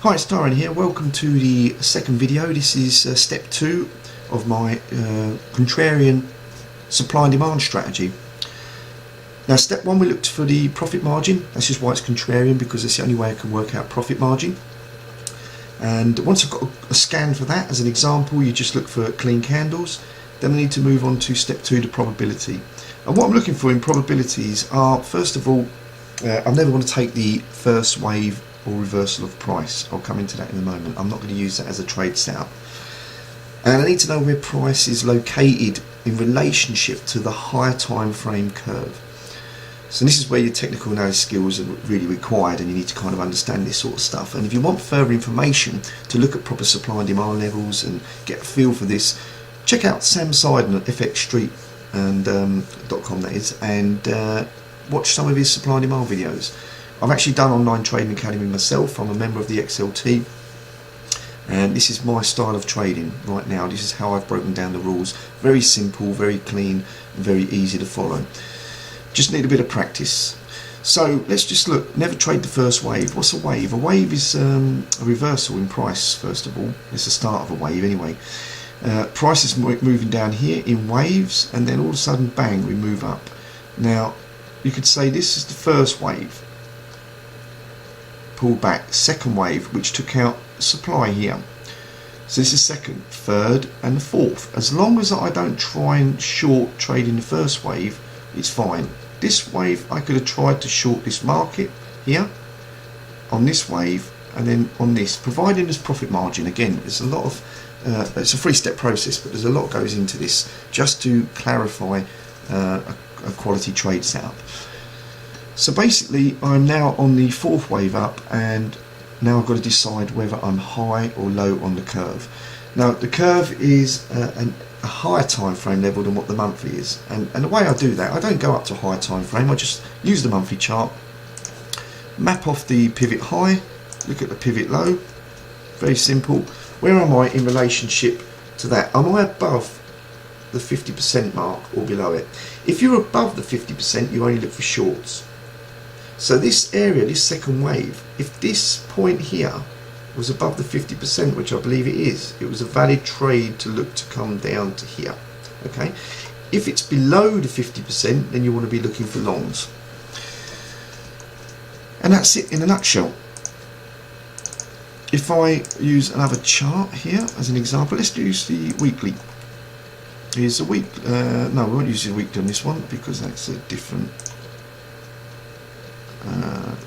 Hi, it's Darren here. Welcome to the second video. This is step 2 of my contrarian supply and demand strategy. Now, step 1 we looked for the profit margin. That's just why it's contrarian, because it's the only way I can work out profit margin. And once I've got a scan for that, as an example, you just look for clean candles. Then I need to move on to step 2, the probability. And what I'm looking for in probabilities are, first of all, I'm never going to take the first wave or reversal of price. I'll come into that in a moment. I'm not going to use that as a trade setup. And I need to know where price is located in relationship to the higher time frame curve. So this is where your technical analysis skills are really required, and you need to kind of understand this sort of stuff. And if you want further information to look at proper supply and demand levels and get a feel for this, check out Sam Seiden at FX Street and .com, that is, and watch some of his supply and demand videos. I've actually done online trading academy myself. I'm a member of the XLT, and this is my style of trading right now. This is how I've broken down the rules. Very simple, very clean, and very easy to follow. Just need a bit of practice. So let's just look. Never trade the first wave. What's a wave? A wave is a reversal in price, first of all. It's the start of a wave anyway. Price is moving down here in waves, and then all of a sudden, bang, we move up. Now, you could say this is the first wave. Pull back, second wave, which took out supply here. So this is second, third, and the fourth. As long as I don't try and short trade in the first wave, it's fine. This wave, I could have tried to short this market here, on this wave, and then on this, providing there's profit margin. Again, there's a lot of, it's a 3-step process, but there's a lot goes into this, just to clarify a quality trade setup. So basically, I'm now on the 4th wave up, and now I've got to decide whether I'm high or low on the curve. Now, the curve is a higher time frame level than what the monthly is, and the way I do that, I don't go up to a higher time frame. I just use the monthly chart, map off the pivot high, look at the pivot low. Very simple. Where am I in relationship to that? Am I above the 50% mark or below it? If you're above the 50%, you only look for shorts. So this area, this second wave, if this point here was above the 50%, which I believe it is, it was a valid trade to look to come down to here. Okay. If it's below the 50%, then you want to be looking for longs. And that's it in a nutshell. If I use another chart here as an example, let's use the weekly. Here's a week. No, we won't use the weekly on this one because that's a different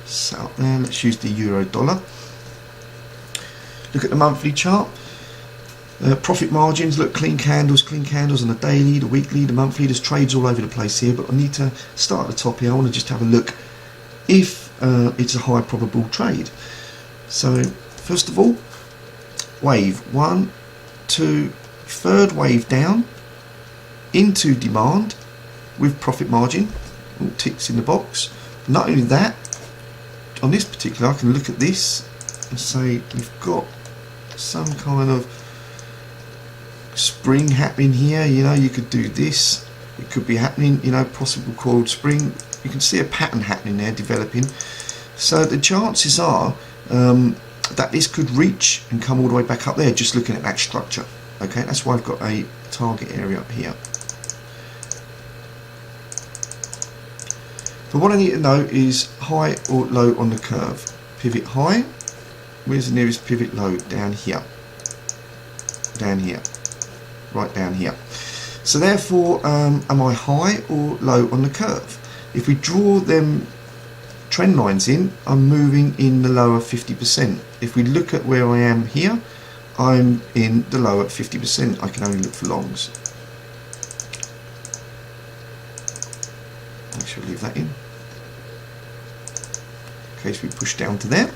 setup there. Let's use the euro dollar. Look at the monthly chart. Profit margins, look, clean candles on the daily, the weekly, the monthly. There's trades all over the place here, but I need to start at the top here. I want to just have a look if it's a high probable trade. So first of all, wave 1, 2, third wave down into demand with profit margin, all ticks in the box. Not only that, on this particular, I can look at this and say we've got some kind of spring happening here. You know, you could do this, it could be happening, you know, possible coiled spring. You can see a pattern happening there developing. So the chances are that this could reach and come all the way back up there, just looking at that structure. Okay, that's why I've got a target area up here. But what I need to know is high or low on the curve. Pivot high, where's the nearest pivot low? Down here. Down here. Right down here. So therefore, am I high or low on the curve? If we draw them trend lines in, I'm moving in the lower 50%. If we look at where I am here, I'm in the lower 50%. I can only look for longs. I should leave that in case we push down to there.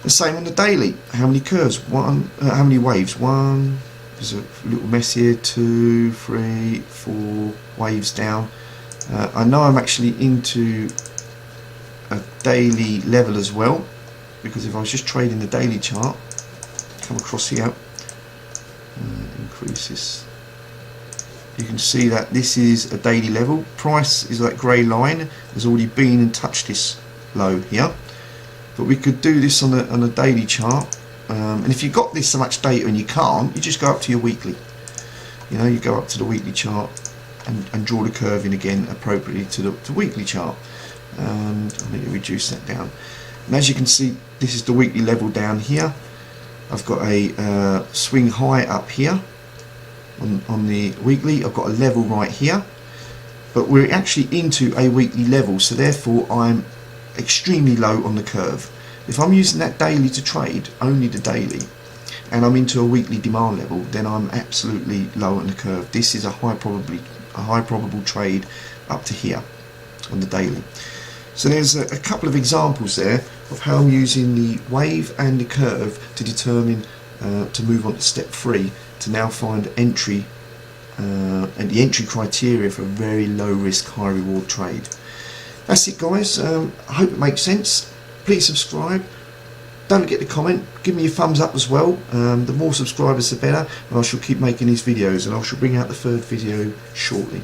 The same on the daily. How many curves? How many waves? One. There's a little mess here. 2, 3, 4 waves down. I know I'm actually into a daily level as well, because if I was just trading the daily chart, come across here, increase this. You can see that this is a daily level. Price is that grey line, has already been and touched this low here. but we could do this on a daily chart. And if you've got this so much data and you can't, you just go up to your weekly. You know, you go up to the weekly chart and draw the curve in again appropriately to the weekly chart. And I need to reduce that down. And as you can see, this is the weekly level down here. I've got a swing high up here on the weekly. I've got a level right here, but we're actually into a weekly level, so therefore I'm extremely low on the curve. If I'm using that daily to trade, only the daily, and I'm into a weekly demand level, then I'm absolutely low on the curve. This is a high probable trade up to here on the daily. So there's a couple of examples there of how I'm using the wave and the curve to determine to move on to step 3, to now find entry and the entry criteria for a very low risk, high reward trade. That's it, guys. I hope it makes sense. Please subscribe. Don't forget to comment. Give me a thumbs up as well. The more subscribers the better, and I shall keep making these videos, and I shall bring out the 3rd video shortly.